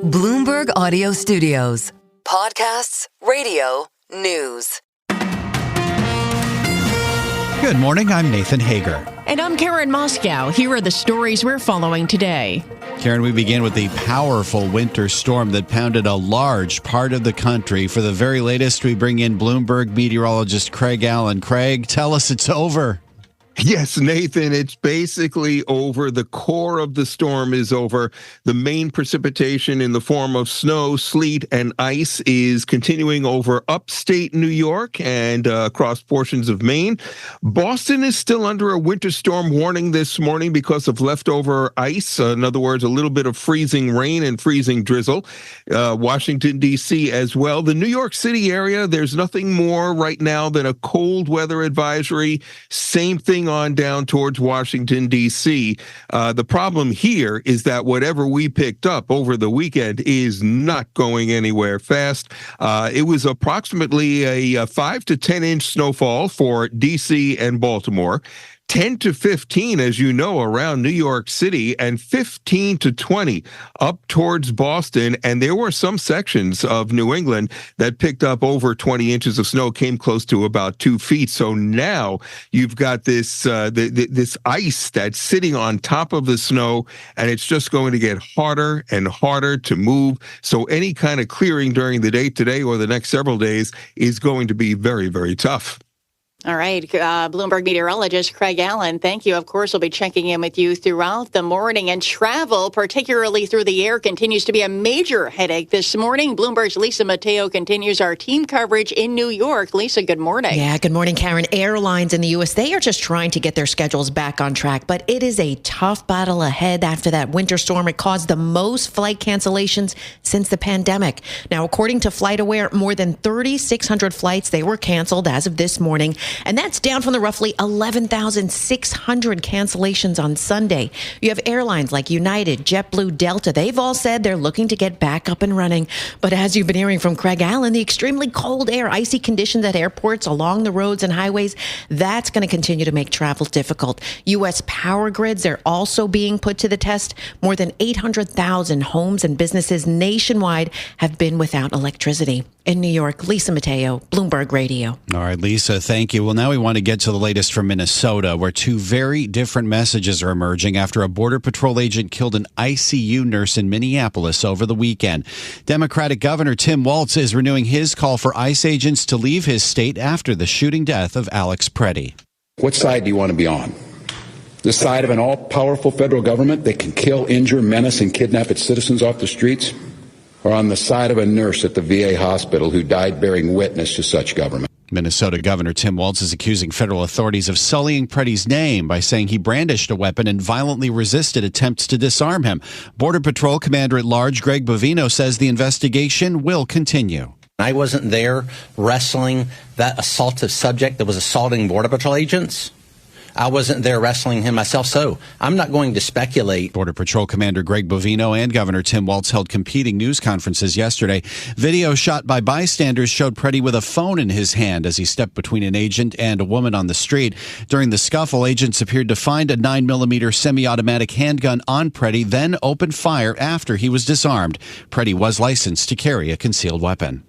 Bloomberg Audio Studios. Podcasts, radio, news. Good morning, I'm Nathan Hager. And I'm Karen Moscow. Here are the stories we're following today. Karen, we begin with the powerful winter storm that pounded a large part of the country. For the very latest, we bring in Bloomberg meteorologist Craig Allen. Craig, tell us it's over. Yes, Nathan, it's basically over. The core of the storm is over. The main precipitation in the form of snow, sleet, and ice is continuing over upstate New York and across portions of Maine. Boston is still under a winter storm warning this morning because of leftover ice. In other words, a little bit of freezing rain and freezing drizzle. Washington, D.C. as well. The New York City area, there's nothing more right now than a cold weather advisory. Same thing on down towards Washington, D.C. The problem here is that whatever we picked up over the weekend is not going anywhere fast. It was approximately a 5 to 10 inch snowfall for D.C. and Baltimore. 10 to 15, as you know, around New York City, and 15 to 20 up towards Boston. And there were some sections of New England that picked up over 20 inches of snow, came close to about 2 feet. So now you've got this this ice that's sitting on top of the snow, and it's just going to get harder and harder to move. So any kind of clearing during the day today or the next several days is going to be very, very tough. All right. Bloomberg meteorologist Craig Allen, thank you. Of course, we'll be checking in with you throughout the morning. And travel, particularly through the air, continues to be a major headache this morning. Bloomberg's Lisa Mateo continues our team coverage in New York. Lisa, good morning. Yeah, good morning, Karen. Airlines in the U.S., they are just trying to get their schedules back on track. But it is a tough battle ahead after that winter storm. It caused the most flight cancellations since the pandemic. Now, according to FlightAware, more than 3,600 flights, they were canceled as of this morning. And that's down from the roughly 11,600 cancellations on Sunday. You have airlines like United, JetBlue, Delta. They've all said they're looking to get back up and running. But as you've been hearing from Craig Allen, the extremely cold air, icy conditions at airports, along the roads and highways, that's going to continue to make travel difficult. U.S. power grids, they're also being put to the test. More than 800,000 homes and businesses nationwide have been without electricity. In New York, Lisa Mateo, Bloomberg Radio. All right, Lisa, thank you. Well, now we want to get to the latest from Minnesota, where two very different messages are emerging after a Border Patrol agent killed an ICU nurse in Minneapolis over the weekend. Democratic Governor Tim Walz is renewing his call for ICE agents to leave his state after the shooting death of Alex Preddy. What side do you want to be on? The side of an all-powerful federal government that can kill, injure, menace, and kidnap its citizens off the streets? Or on the side of a nurse at the VA hospital who died bearing witness to such government? Minnesota Governor Tim Walz is accusing federal authorities of sullying Preddy's name by saying he brandished a weapon and violently resisted attempts to disarm him. Border Patrol Commander-at-Large Greg Bovino says the investigation will continue. I wasn't there wrestling that assaultive subject that was assaulting Border Patrol agents. I wasn't there wrestling him myself, so I'm not going to speculate. Border Patrol Commander Greg Bovino and Governor Tim Walz held competing news conferences yesterday. Video shot by bystanders showed Preddy with a phone in his hand as he stepped between an agent and a woman on the street. During the scuffle, agents appeared to find a 9mm semi-automatic handgun on Preddy, then opened fire after he was disarmed. Preddy was licensed to carry a concealed weapon.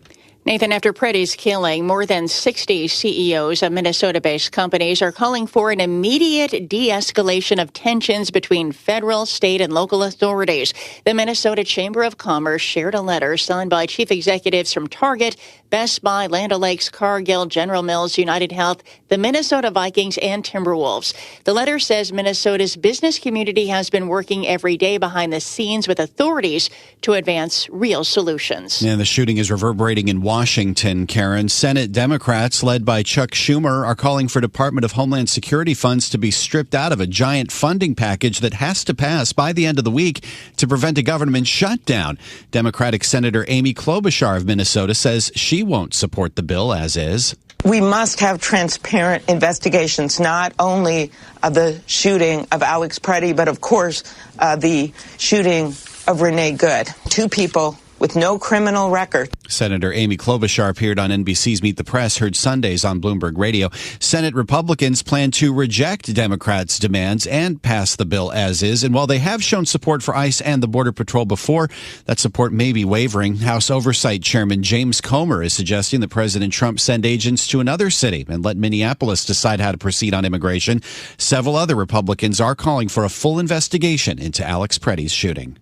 Nathan, after Preddy's killing, more than 60 CEOs of Minnesota-based companies are calling for an immediate de-escalation of tensions between federal, state, and local authorities. The Minnesota Chamber of Commerce shared a letter signed by chief executives from Target, Best Buy, Land O'Lakes, Cargill, General Mills, United Health, the Minnesota Vikings, and Timberwolves. The letter says Minnesota's business community has been working every day behind the scenes with authorities to advance real solutions. And the shooting is reverberating in Washington, Karen. Senate Democrats, led by Chuck Schumer, are calling for Department of Homeland Security funds to be stripped out of a giant funding package that has to pass by the end of the week to prevent a government shutdown. Democratic Senator Amy Klobuchar of Minnesota says she won't support the bill as is. We must have transparent investigations, not only of the shooting of Alex Preddy, but of course the shooting of Renee Good. Two people with no criminal record. Senator Amy Klobuchar appeared on NBC's Meet the Press, heard Sundays on Bloomberg Radio. Senate Republicans plan to reject Democrats' demands and pass the bill as is. And while they have shown support for ICE and the Border Patrol before, that support may be wavering. House Oversight Chairman James Comer is suggesting that President Trump send agents to another city and let Minneapolis decide how to proceed on immigration. Several other Republicans are calling for a full investigation into Alex Preddy's shooting.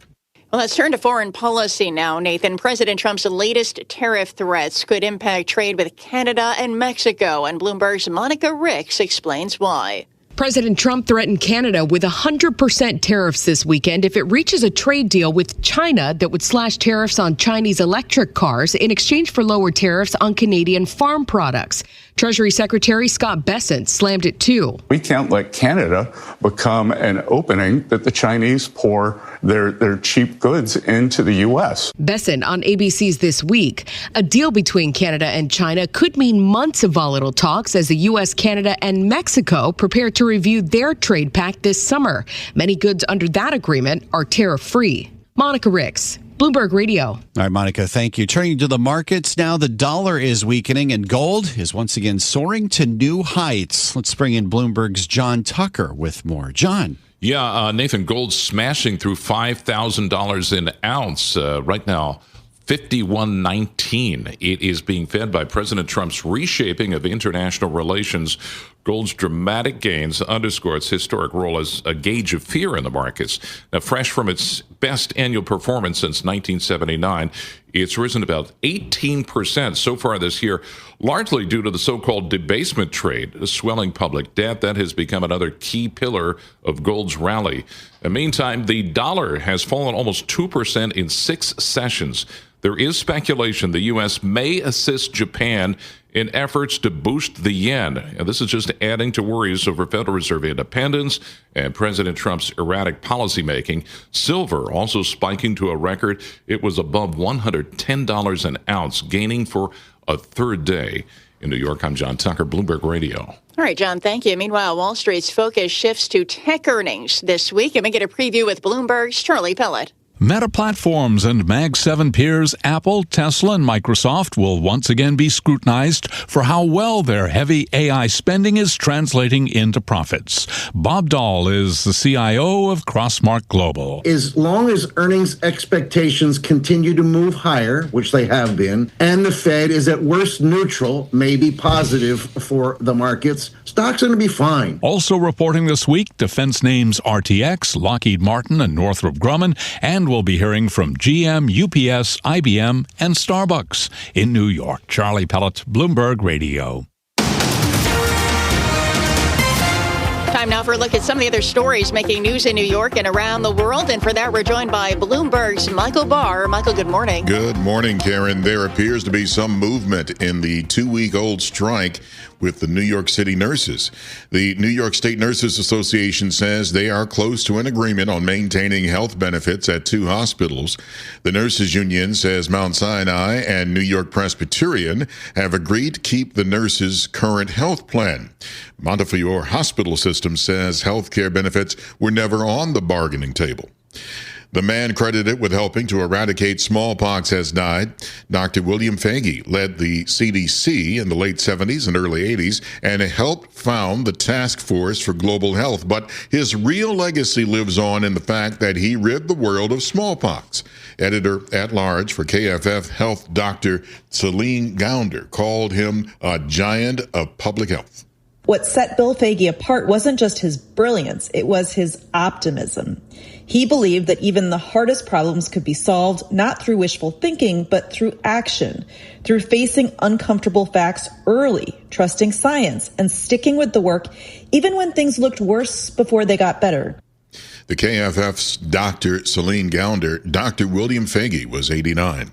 Well, let's turn to foreign policy now, Nathan. President Trump's latest tariff threats could impact trade with Canada and Mexico, and Bloomberg's Monica Ricks explains why. President Trump threatened Canada with 100% tariffs this weekend if it reaches a trade deal with China that would slash tariffs on Chinese electric cars in exchange for lower tariffs on Canadian farm products. Treasury Secretary Scott Bessent slammed it too. We can't let Canada become an opening that the Chinese pour their cheap goods into the U.S. Bessent on ABC's This Week. A deal between Canada and China could mean months of volatile talks as the U.S., Canada, and Mexico prepare to review their trade pact this summer. Many goods under that agreement are tariff-free. Monica Ricks, Bloomberg Radio. All right, Monica, thank you. Turning to the markets now, the dollar is weakening and gold is once again soaring to new heights. Let's bring in Bloomberg's John Tucker with more. John. Yeah, Nathan, gold's smashing through $5,000 an ounce right now. 51.19. It is being fed by President Trump's reshaping of international relations. Gold's dramatic gains underscore its historic role as a gauge of fear in the markets. Now, fresh from its best annual performance since 1979, it's risen about 18% so far this year, largely due to the so-called debasement trade, the swelling public debt that has become another key pillar of gold's rally. In the meantime, the dollar has fallen almost 2% in 6 sessions. There is speculation the U.S. may assist Japan in efforts to boost the yen. And this is just adding to worries over Federal Reserve independence and President Trump's erratic policymaking. Silver also spiking to a record. It was above $110 an ounce, gaining for a third day. In New York, I'm John Tucker, Bloomberg Radio. All right, John, thank you. Meanwhile, Wall Street's focus shifts to tech earnings this week, and we get a preview with Bloomberg's Charlie Pellet. Meta Platforms and Mag 7 peers Apple, Tesla, and Microsoft will once again be scrutinized for how well their heavy AI spending is translating into profits. Bob Dahl is the CIO of Crossmark Global. As long as earnings expectations continue to move higher, which they have been, and the Fed is at worst neutral, maybe positive for the markets, stocks are going to be fine. Also reporting this week, defense names RTX, Lockheed Martin, and Northrop Grumman, and we'll be hearing from GM, UPS, IBM, and Starbucks. In New York, Charlie Pellet, Bloomberg Radio. Time now for a look at some of the other stories making news in New York and around the world. And for that, we're joined by Bloomberg's Michael Barr. Michael, good morning. Good morning, Karen. There appears to be some movement in the 2-week-old strike with the New York City nurses. The New York State Nurses Association says they are close to an agreement on maintaining health benefits at 2 hospitals. The nurses union says Mount Sinai and New York Presbyterian have agreed to keep the nurses' current health plan. Montefiore Hospital System says health care benefits were never on the bargaining table. The man credited with helping to eradicate smallpox has died. Dr. William Fagey led the CDC in the late 70s and early 80s and helped found the Task Force for Global Health. But his real legacy lives on in the fact that he rid the world of smallpox. Editor-at-large for KFF Health, Dr. Celine Gounder, called him a giant of public health. What set Bill Fagey apart wasn't just his brilliance, it was his optimism. He believed that even the hardest problems could be solved not through wishful thinking, but through action, through facing uncomfortable facts early, trusting science, and sticking with the work even when things looked worse before they got better. The KFF's Dr. Celine Gounder, Dr. William Fagey was 89.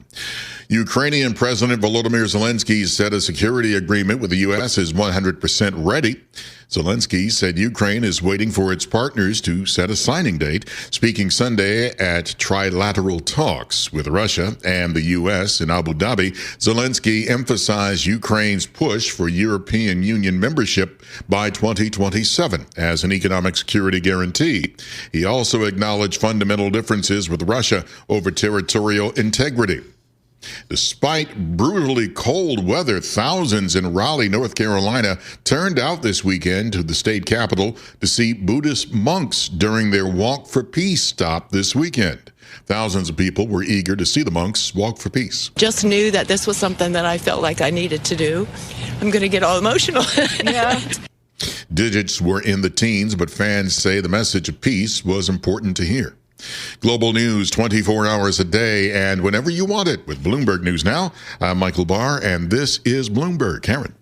Ukrainian President Volodymyr Zelensky said a security agreement with the U.S. is 100% ready. Zelensky said Ukraine is waiting for its partners to set a signing date. Speaking Sunday at trilateral talks with Russia and the U.S. in Abu Dhabi, Zelensky emphasized Ukraine's push for European Union membership by 2027 as an economic security guarantee. He also acknowledged fundamental differences with Russia over territorial integrity. Despite brutally cold weather, thousands in Raleigh, North Carolina, turned out this weekend to the state capitol to see Buddhist monks during their Walk for Peace stop this weekend. Thousands of people were eager to see the monks walk for peace. Just knew that this was something that I felt like I needed to do. I'm going to get all emotional. Yeah. Digits were in the teens, but fans say the message of peace was important to hear. Global news 24 hours a day and whenever you want it with Bloomberg News Now. I'm Michael Barr, and this is Bloomberg. Karen.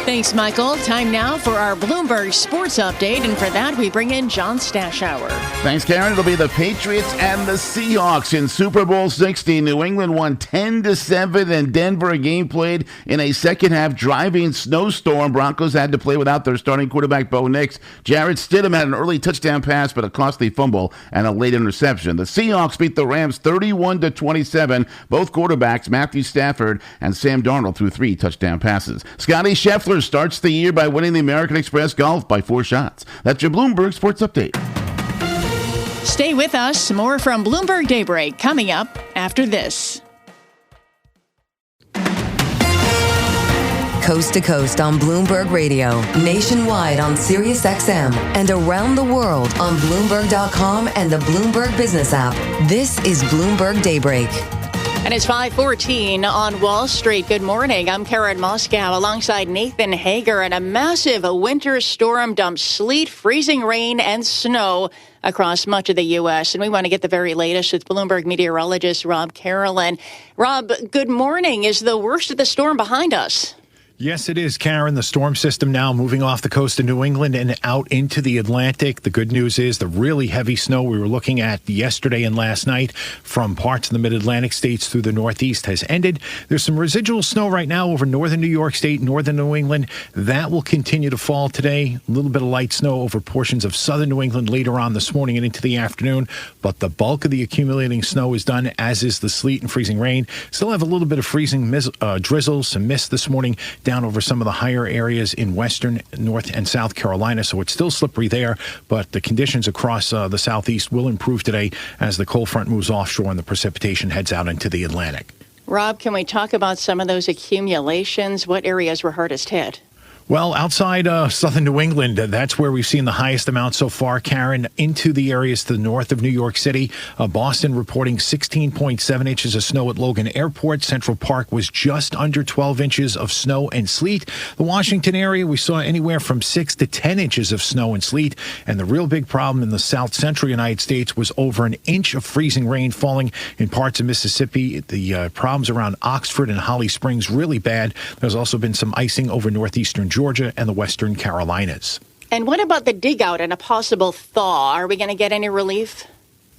Thanks, Michael. Time now for our Bloomberg Sports Update, and for that, we bring in John Stashower. Thanks, Karen. It'll be the Patriots and the Seahawks in Super Bowl 60. New England won 10-7, and Denver, a game played in a second-half driving snowstorm. Broncos had to play without their starting quarterback, Bo Nix. Jarrett Stidham had an early touchdown pass, but a costly fumble and a late interception. The Seahawks beat the Rams 31-27. Both quarterbacks, Matthew Stafford and Sam Darnold, threw 3 touchdown passes. Scotty Scheffler starts the year by winning the American Express Golf by 4 shots. That's your Bloomberg Sports Update. Stay with us. More from Bloomberg Daybreak coming up after this. Coast to coast on Bloomberg Radio, nationwide on Sirius XM, and around the world on Bloomberg.com and the Bloomberg Business app. This is Bloomberg Daybreak. And it's 5:14 on Wall Street. Good morning. I'm Karen Moscow alongside Nathan Hager, and a massive winter storm dumped sleet, freezing rain, and snow across much of the U.S. And we want to get the very latest with Bloomberg meteorologist Rob Carolyn. Rob, good morning. Is the worst of the storm behind us? Yes, it is, Karen. The storm system now moving off the coast of New England and out into the Atlantic. The good news is the really heavy snow we were looking at yesterday and last night from parts of the mid-Atlantic states through the Northeast has ended. There's some residual snow right now over northern New York State, northern New England. That will continue to fall today. A little bit of light snow over portions of southern New England later on this morning and into the afternoon. But the bulk of the accumulating snow is done, as is the sleet and freezing rain. Still have a little bit of freezing drizzle, some mist this morning down over some of the higher areas in western, north, and South Carolina, so it's still slippery there, but the conditions across the southeast will improve today as the cold front moves offshore and the precipitation heads out into the Atlantic. Rob, can we talk about some of those accumulations? What areas were hardest hit? Well, outside southern New England, that's where we've seen the highest amount so far, Karen, into the areas to the north of New York City. Boston reporting 16.7 inches of snow at Logan Airport. Central Park was just under 12 inches of snow and sleet. The Washington area, we saw anywhere from 6 to 10 inches of snow and sleet. And the real big problem in the south central United States was over an inch of freezing rain falling in parts of Mississippi. The problems around Oxford and Holly Springs really bad. There's also been some icing over northeastern Georgia and the western Carolinas. And what about the dig out and a possible thaw? Are we going to get any relief?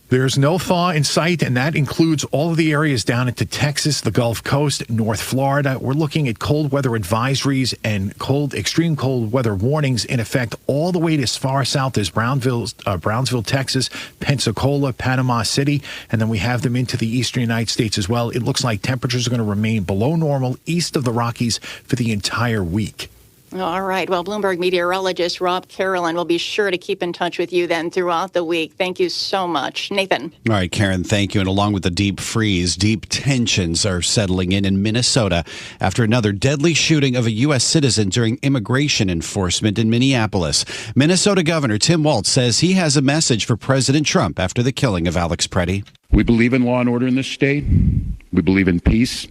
There's no thaw in sight, and that includes all of the areas down into Texas, the Gulf Coast, North Florida. We're looking at cold weather advisories and extreme cold weather warnings in effect all the way to as far south as Brownsville, Texas, Pensacola, Panama City, and then we have them into the eastern United States as well. It looks like temperatures are going to remain below normal east of the Rockies for the entire week. All right. Well, Bloomberg meteorologist Rob Carolyn will be sure to keep in touch with you then throughout the week. Thank you so much. Nathan. All right, Karen, thank you. And along with the deep freeze, deep tensions are settling in Minnesota after another deadly shooting of a U.S. citizen during immigration enforcement in Minneapolis. Minnesota Governor Tim Walz says he has a message for President Trump after the killing of Alex Preddy. We believe in law and order in this state. We believe in peace.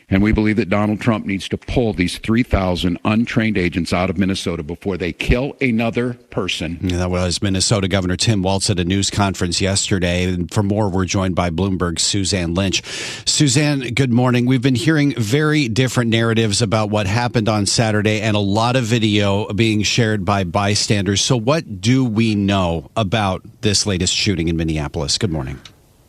And we believe that Donald Trump needs to pull these 3,000 untrained agents out of Minnesota before they kill another person. Yeah, that was Minnesota Governor Tim Walz at a news conference yesterday. And for more, we're joined by Bloomberg's Suzanne Lynch. Suzanne, good morning. We've been hearing very different narratives about what happened on Saturday and a lot of video being shared by bystanders. So what do we know about this latest shooting in Minneapolis? Good morning.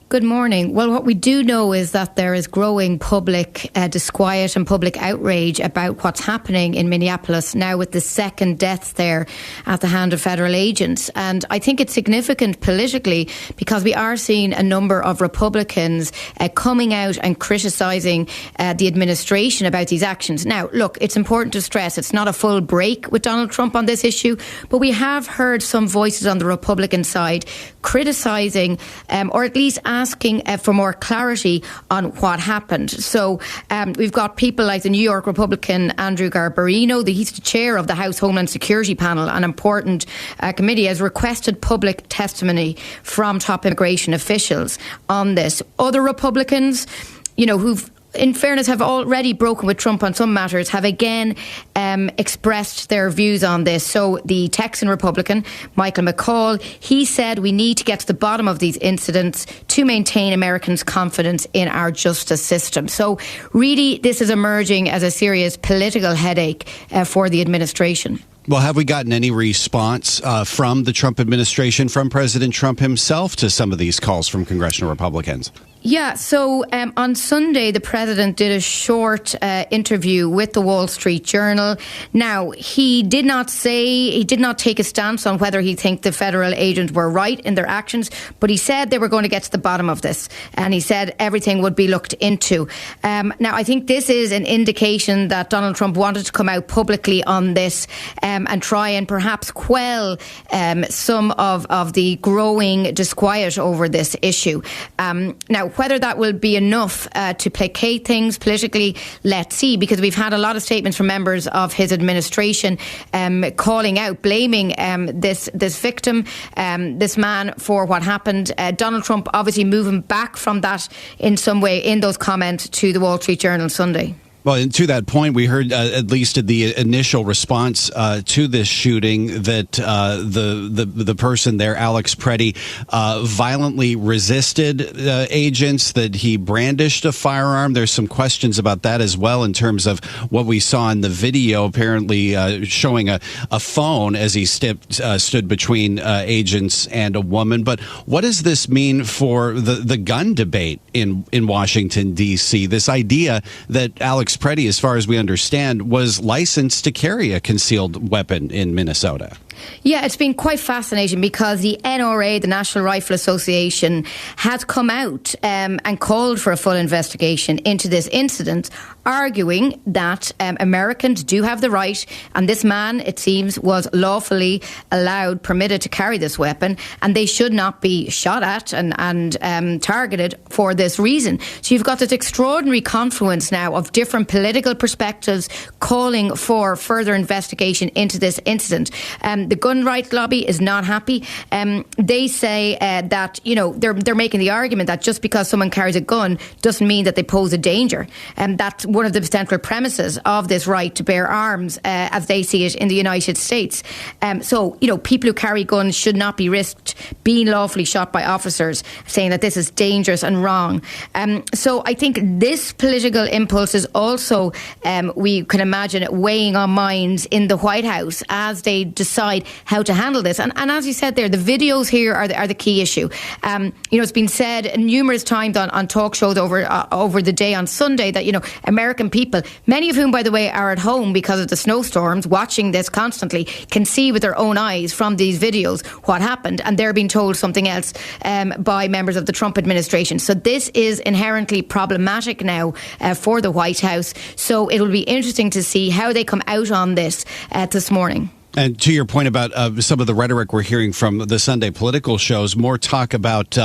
Good morning. Well, what we do know is that there is growing public disquiet and public outrage about what's happening in Minneapolis now with the second death there at the hand of federal agents. And I think it's significant politically because we are seeing a number of Republicans coming out and criticising the administration about these actions. Now, look, it's important to stress it's not a full break with Donald Trump on this issue, but we have heard some voices on the Republican side criticising or at least asking for more clarity on what happened. So we've got people like the New York Republican Andrew Garbarino, he's the chair of the House Homeland Security Panel, an important committee, has requested public testimony from top immigration officials on this. Other Republicans, who've in fairness, have already broken with Trump on some matters, have again expressed their views on this. So the Texan Republican, Michael McCall, he said we need to get to the bottom of these incidents to maintain Americans' confidence in our justice system. So really, this is emerging as a serious political headache for the administration. Well, have we gotten any response from the Trump administration, from President Trump himself, to some of these calls from congressional Republicans? Yeah, so on Sunday, the president did a short interview with the Wall Street Journal. Now, he did not take a stance on whether he thinks the federal agents were right in their actions, but he said they were going to get to the bottom of this. And he said everything would be looked into. Now, I think this is an indication that Donald Trump wanted to come out publicly on this and try and perhaps quell some of the growing disquiet over this issue. Now, whether that will be enough to placate things politically, let's see, because we've had a lot of statements from members of his administration calling out, blaming this victim, this man, for what happened. Donald Trump obviously moving back from that in some way in those comments to the Wall Street Journal Sunday. Well, and to that point, we heard, at least in the initial response to this shooting, that the person there, Alex Preddy, violently resisted agents, that he brandished a firearm. There's some questions about that as well in terms of what we saw in the video, apparently showing a phone as he stood between agents and a woman. But what does this mean for the gun debate in Washington, D.C.? This idea that Alex Preddy, as far as we understand, was licensed to carry a concealed weapon in Minnesota. Yeah, it's been quite fascinating because the NRA, the National Rifle Association, has come out and called for a full investigation into this incident, arguing that Americans do have the right, and this man, it seems, was lawfully permitted to carry this weapon, and they should not be shot at and targeted for this reason. So you've got this extraordinary confluence now of different political perspectives calling for further investigation into this incident. The gun rights lobby is not happy. They say that, they're making the argument that just because someone carries a gun doesn't mean that they pose a danger. And that's one of the central premises of this right to bear arms, as they see it in the United States. So, people who carry guns should not be risked being lawfully shot by officers, saying that this is dangerous and wrong. So I think this political impulse is also, we can imagine, weighing on minds in the White House as they decide how to handle this. And as you said there, the videos here are the key issue. It's been said numerous times on talk shows over the day on Sunday that, American people, many of whom, by the way, are at home because of the snowstorms, watching this constantly, can see with their own eyes from these videos what happened, and they're being told something else by members of the Trump administration. So this is inherently problematic now for the White House. So it'll be interesting to see how they come out on this morning. And to your point about some of the rhetoric we're hearing from the Sunday political shows, more talk about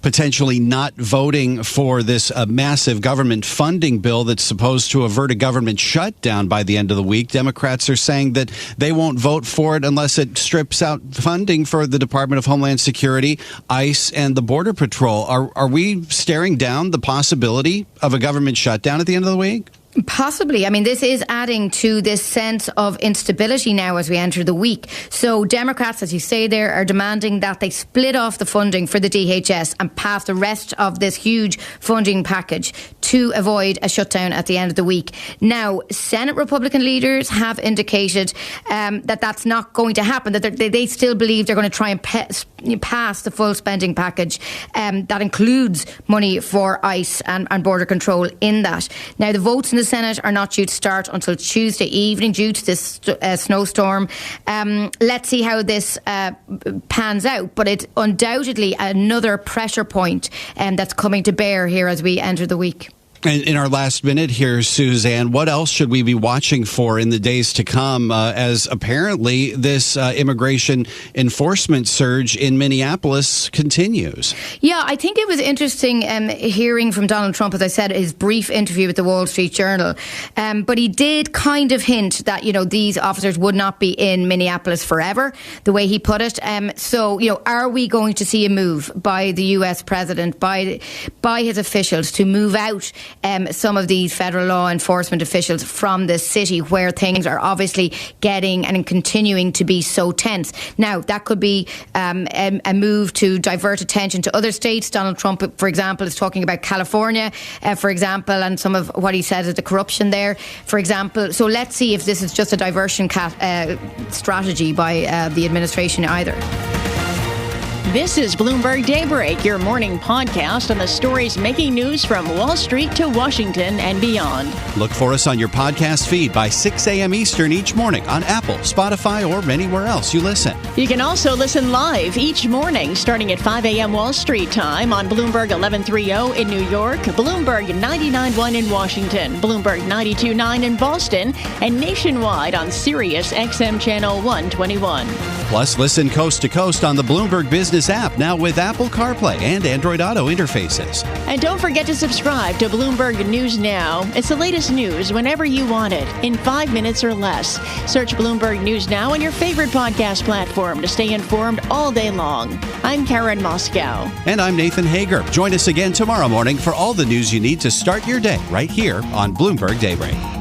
potentially not voting for this massive government funding bill that's supposed to avert a government shutdown by the end of the week. Democrats are saying that they won't vote for it unless it strips out funding for the Department of Homeland Security, ICE, and the Border Patrol. Are we staring down the possibility of a government shutdown at the end of the week? Possibly. I mean, this is adding to this sense of instability now as we enter the week. So Democrats, as you say there, are demanding that they split off the funding for the DHS and pass the rest of this huge funding package to avoid a shutdown at the end of the week. Now, Senate Republican leaders have indicated that that's not going to happen, that they still believe they're going to try and pass the full spending package that includes money for ICE and border control in that. Now, the votes in the Senate are not due to start until Tuesday evening due to this snowstorm. Let's see how this pans out, but it's undoubtedly another pressure point that's coming to bear here as we enter the week. And in our last minute here, Suzanne, what else should we be watching for in the days to come as apparently this immigration enforcement surge in Minneapolis continues? Yeah, I think it was interesting hearing from Donald Trump, as I said, his brief interview with the Wall Street Journal. But he did kind of hint that, these officers would not be in Minneapolis forever, the way he put it. So, are we going to see a move by the US president, by his officials to move out some of these federal law enforcement officials from the city where things are obviously getting and continuing to be so tense? Now, that could be a move to divert attention to other states. Donald Trump, for example, is talking about California, for example, and some of what he says is the corruption there, for example. So let's see if this is just a diversion strategy by the administration either. This is Bloomberg Daybreak, your morning podcast on the stories making news from Wall Street to Washington and beyond. Look for us on your podcast feed by 6 a.m. Eastern each morning on Apple, Spotify, or anywhere else you listen. You can also listen live each morning starting at 5 a.m. Wall Street time on Bloomberg 1130 in New York, Bloomberg 99.1 in Washington, Bloomberg 92.9 in Boston, and nationwide on Sirius XM Channel 121. Plus, listen coast to coast on the Bloomberg Business app, now with Apple CarPlay and Android Auto interfaces. And don't forget to subscribe to Bloomberg News Now. It's the latest news whenever you want it, in 5 minutes or less. Search Bloomberg News Now on your favorite podcast platform to stay informed all day long. I'm Karen Moscow. And I'm Nathan Hager. Join us again tomorrow morning for all the news you need to start your day right here on Bloomberg Daybreak.